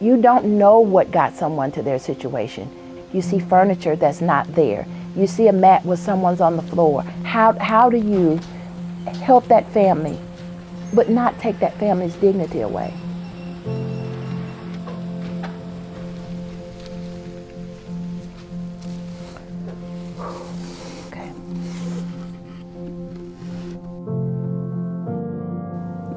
You don't know what got someone to their situation. You see furniture that's not there. You see a mat where someone's on the floor. How do you help that family, but not take that family's dignity away? Okay.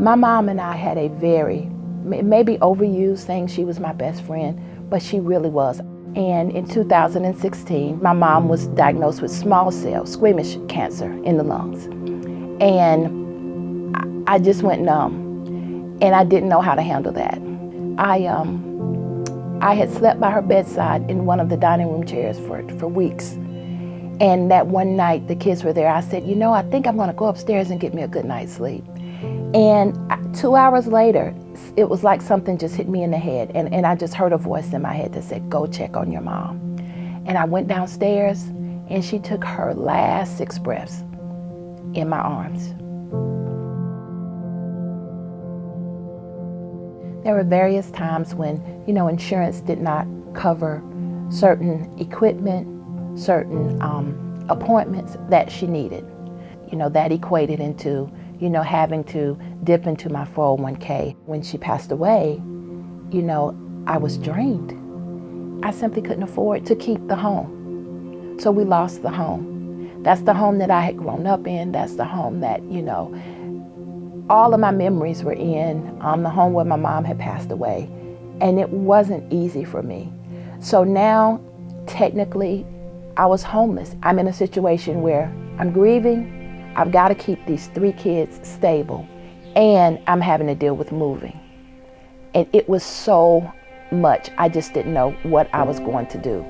My mom and I had a very, maybe overused saying she was my best friend, but she really was. And in 2016, my mom was diagnosed with small cell squamous cancer in the lungs. And I just went numb, and I didn't know how to handle that. I had slept by her bedside in one of the dining room chairs for weeks. And that one night the kids were there, I said, you know, I think I'm gonna go upstairs and get me a good night's sleep. And 2 hours later, it was like something just hit me in the head, and I just heard a voice in my head that said, go check on your mom. And I went downstairs, and she took her last 6 breaths in my arms. There were various times when, you know, insurance did not cover certain equipment, certain appointments that she needed. You know, that equated into, you know, having to dip into my 401k. When she passed away, you know, I was drained. I simply couldn't afford to keep the home. So we lost the home. That's the home that I had grown up in. That's the home that, you know, all of my memories were in, the home where my mom had passed away. And it wasn't easy for me. So now, technically, I was homeless. I'm in a situation where I'm grieving. I've got to keep these 3 kids stable, and I'm having to deal with moving. And it was so much, I just didn't know what I was going to do.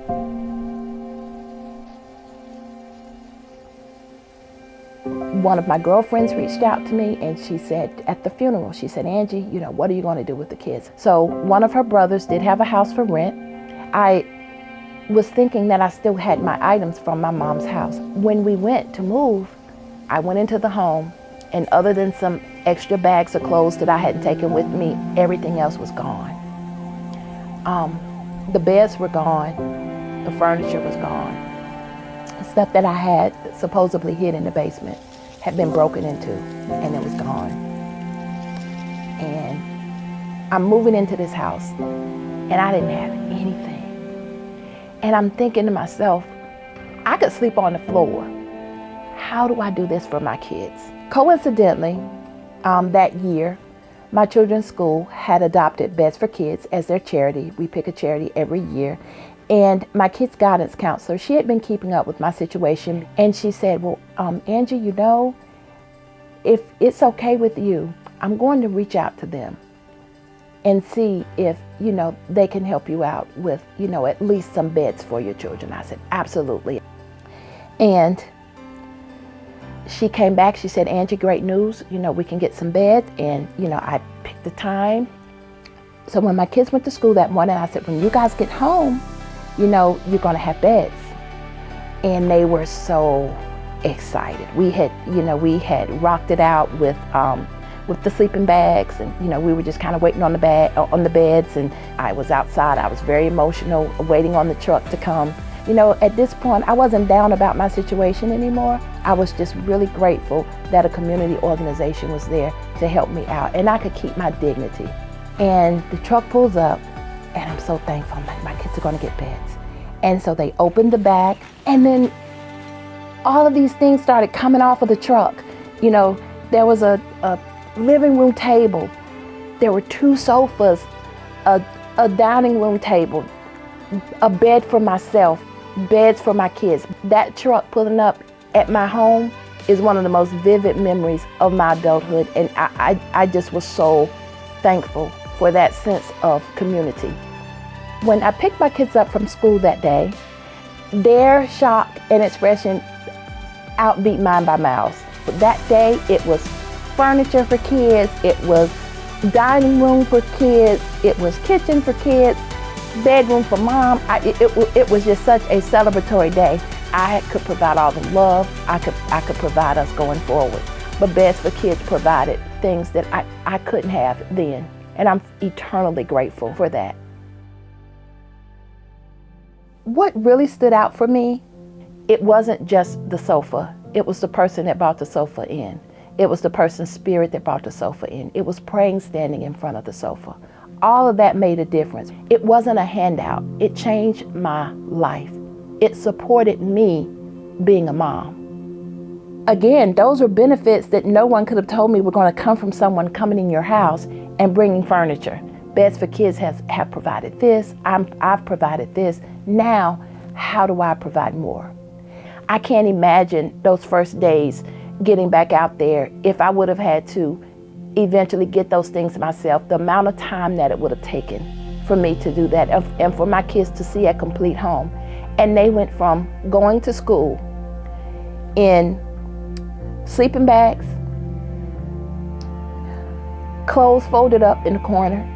One of my girlfriends reached out to me, and she said, at the funeral, she said, Angie, you know, what are you going to do with the kids? So one of her brothers did have a house for rent. I was thinking that I still had my items from my mom's house. When we went to move, I went into the home, and other than some extra bags of clothes that I hadn't taken with me, everything else was gone. The beds were gone, the furniture was gone. The stuff that I had supposedly hid in the basement had been broken into, and it was gone. And I'm moving into this house, and I didn't have anything. And I'm thinking to myself, I could sleep on the floor. How do I do this for my kids? Coincidentally, that year, my children's school had adopted Beds for Kids as their charity. We pick a charity every year. And my kids' guidance counselor, she had been keeping up with my situation. And she said, well, Angie, you know, if it's okay with you, I'm going to reach out to them and see if, you know, they can help you out with, you know, at least some beds for your children. I said, absolutely. And she came back, she said, Angie, great news, you know, we can get some beds. And, you know, I picked the time. So when my kids went to school that morning, I said, when you guys get home, you know, you're gonna have beds. And they were so excited. We had rocked it out with the sleeping bags, and, you know, we were just kind of waiting on the beds, and I was outside. I was very emotional, waiting on the truck to come. You know, at this point, I wasn't down about my situation anymore. I was just really grateful that a community organization was there to help me out, and I could keep my dignity. And the truck pulls up, and I'm so thankful. My kids are gonna get beds. And so they opened the back, and then all of these things started coming off of the truck. You know, there was a living room table. There were 2 sofas, a dining room table, a bed for myself, beds for my kids. That truck pulling up at my home is one of the most vivid memories of my adulthood, and I just was so thankful for that sense of community. When I picked my kids up from school that day, their shock and expression outbeat mine by miles. But that day, it was furniture for kids, it was dining room for kids, it was kitchen for kids, bedroom for mom. It was just such a celebratory day. I could provide all the love I could provide us going forward. But Beds for Kids provided things that I couldn't have then. And I'm eternally grateful for that. what really stood out for me, it wasn't just the sofa. It was the person that brought the sofa in. It was the person's spirit that brought the sofa in. It was praying standing in front of the sofa. All of that made a difference. It wasn't a handout. It changed my life. It supported me being a mom. Again, those are benefits that no one could have told me were going to come from someone coming in your house and bringing furniture. Beds for Kids have provided this. I've provided this. Now, how do I provide more? I can't imagine those first days getting back out there if I would have had to eventually get those things myself, the amount of time that it would have taken for me to do that and for my kids to see a complete home. And they went from going to school in sleeping bags, clothes folded up in the corner,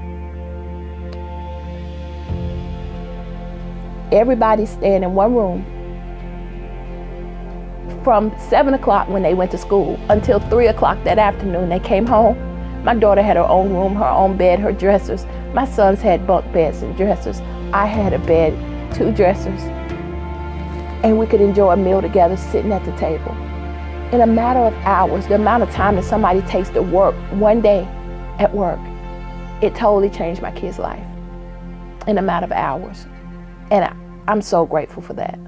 everybody staying in one room from 7 o'clock when they went to school until 3 o'clock that afternoon. They came home. My daughter had her own room, her own bed, her dressers. My sons had bunk beds and dressers. I had a bed, 2 dressers. And we could enjoy a meal together sitting at the table. In a matter of hours, the amount of time that somebody takes to work one day at work, it totally changed my kid's life in a matter of hours. And I'm so grateful for that.